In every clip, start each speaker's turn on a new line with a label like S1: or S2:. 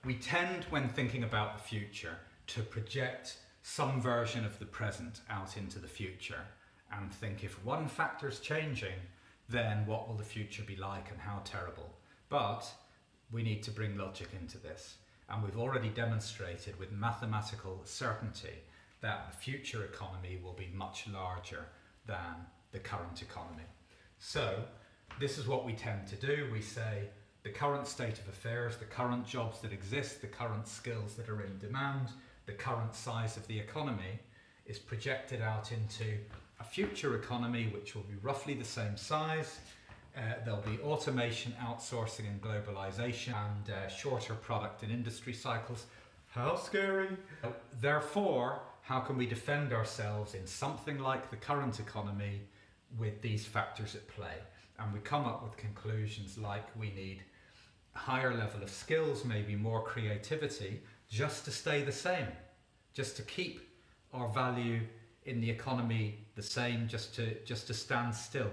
S1: We tend, when thinking about the future, to project some version of the present out into the future and think if one factor's changing, then what will the future be like and how terrible? But we need to bring logic into this. And we've already demonstrated with mathematical certainty that the future economy will be much larger than the current economy. So this is what we tend to do. We say the current state of affairs, the current jobs that exist, the current skills that are in demand, the current size of the economy is projected out into a future economy which will be roughly the same size. There'll be automation, outsourcing and globalization and shorter product and industry cycles. How scary! Therefore, how can we defend ourselves in something like the current economy with these factors at play? And we come up with conclusions like we need a higher level of skills, maybe more creativity, just to stay the same, just to keep our value in the economy the same, just to stand still.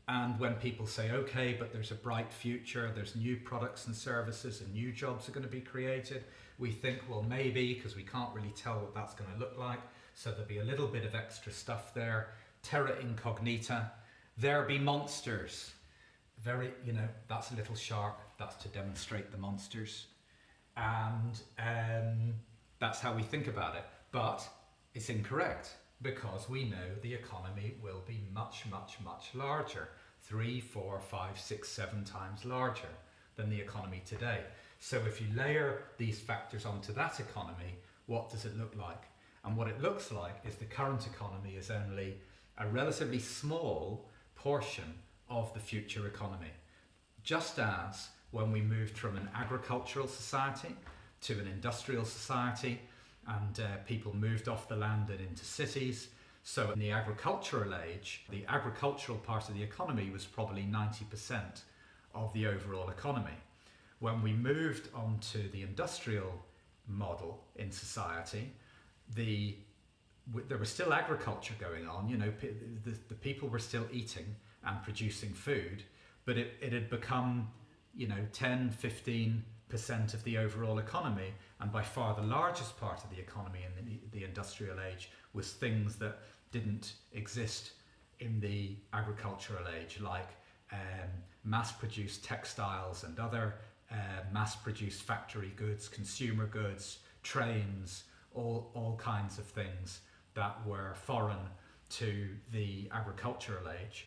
S1: And when people say, okay, but there's a bright future, there's new products and services and new jobs are going to be created, we think, well, maybe, because we can't really tell what that's going to look like. So there'll be a little bit of extra stuff there. Terra incognita. There'll be monsters. That's a little shark. That's to demonstrate the monsters. And that's how we think about it. But it's incorrect, because we know the economy will be much, much, much larger. 3, 4, 5, 6, 7 times larger than the economy today. So if you layer these factors onto that economy, what does it look like? And what it looks like is the current economy is only a relatively small portion of the future economy. Just as when we moved from an agricultural society to an industrial society, and people moved off the land and into cities. So in the agricultural age, the agricultural part of the economy was probably 90% of the overall economy. When we moved on to the industrial model in society, there was still agriculture going on. The people were still eating and producing food, but it had become 10, 15% of the overall economy, and by far the largest part of the economy in the industrial age was things that didn't exist in the agricultural age, like mass-produced textiles and other mass-produced factory goods, consumer goods, trains, all kinds of things that were foreign to the agricultural age.